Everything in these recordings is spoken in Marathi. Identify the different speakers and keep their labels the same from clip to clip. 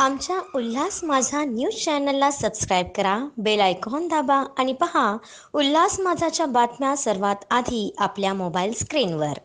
Speaker 1: आमच्या उल्हास माझा न्यूज चॅनलला सबस्क्राईब करा, बेल आयकॉन दाबा आणि पहा उल्हास माझाच्या बातम्या सर्वात आधी आपल्या मोबाईल स्क्रीनवर।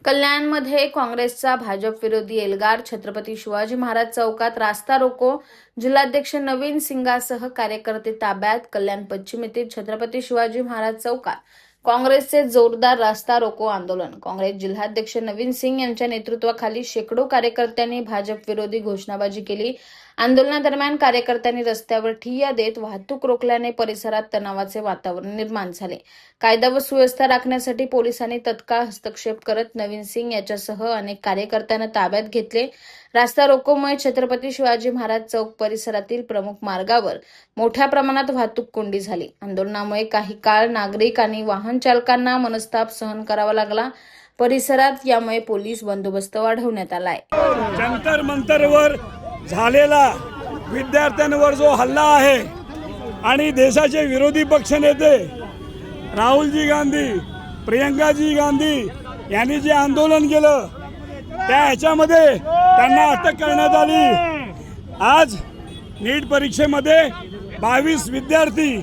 Speaker 2: कल्याणमध्ये काँग्रेसचा भाजप विरोधी एल्गार छत्रपती शिवाजी महाराज चौकात रास्ता रोको, जिल्हाध्यक्ष नवीन सिंगासह कार्यकर्ते ताब्यात। कल्याण पश्चिम येथील छत्रपती शिवाजी महाराज चौकात काँग्रेसचे जोरदार रास्ता रोको आंदोलन। काँग्रेस जिल्हाध्यक्ष नवीन सिंग यांच्या नेतृत्वाखाली शेकडो कार्यकर्त्यांनी भाजप विरोधी घोषणाबाजी केली। आंदोलनादरम्यान कार्यकर्त्यांनी रस्त्यावर ठिय्या देत वाहतूक रोखल्याने परिसरात तणावाचे वातावरण निर्माण झाले। कायदा व सुव्यवस्था राखण्यासाठी पोलिसांनी तत्काळ हस्तक्षेप करत नवीन सिंग याच्यासह अनेक कार्यकर्त्यांना ताब्यात घेतले। रास्ता रोकोमुळे छत्रपती शिवाजी महाराज चौक परिसरातील प्रमुख मार्गावर मोठ्या प्रमाणात वाहतूक कोंडी झाली। आंदोलनामुळे काही काळ नागरिक आणि वाहन चालकांना मनस्ताप सहन करावा लागला। परिसरात यामुळे पोलीस बंदोबस्त वाढवण्यात आलाय।
Speaker 3: जंतर मंतरवर झालेला विद्यार्थ्यांवर जो हल्ला आहे आणि देशाचे विरोधी पक्षनेते राहुलजी गांधी, प्रियंकाजी गांधी यांनी जे आंदोलन केलं त्या ह्याच्यामध्ये त्यांना अटक करण्यात आली। आज नीट परीक्षेमध्ये 22 विद्यार्थी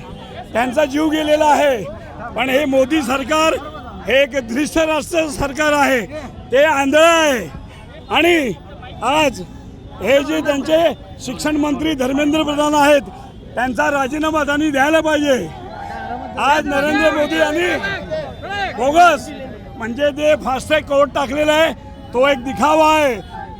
Speaker 3: त्यांचा जीव गेलेला आहे। पण हे मोदी सरकार हे एक धृष्टराष्ट्र सरकार आहे, ते आंधळ आहे। आणि आज हे जे त्यांचे शिक्षण मंत्री धर्मेंद्र प्रधान आहेत त्यांचा राजीनामा त्यांनी द्यायला पाहिजे। आज नरेंद्र मोदी यांनी बोगस म्हणजे ते फास्ट ट्रॅक कोर्ट टाकलेला आहे, तो एक दिखावा आहे।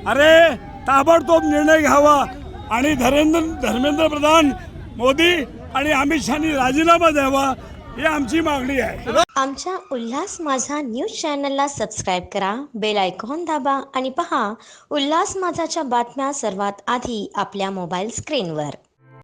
Speaker 3: अरे ताबडतोब निर्णय घ्यावा आणि धर्मेंद्र प्रधान मोदी आणि अमित शहानी राजीनामा द्यावा, ही आमची मागणी आहे।
Speaker 1: आमच्या उल्हास माझा न्यूज चॅनलला सबस्क्राईब करा, बेल आयकॉन दाबा आणि पहा उल्हास माझाच्या बातम्या सर्वात आधी आपल्या मोबाईल स्क्रीनवर।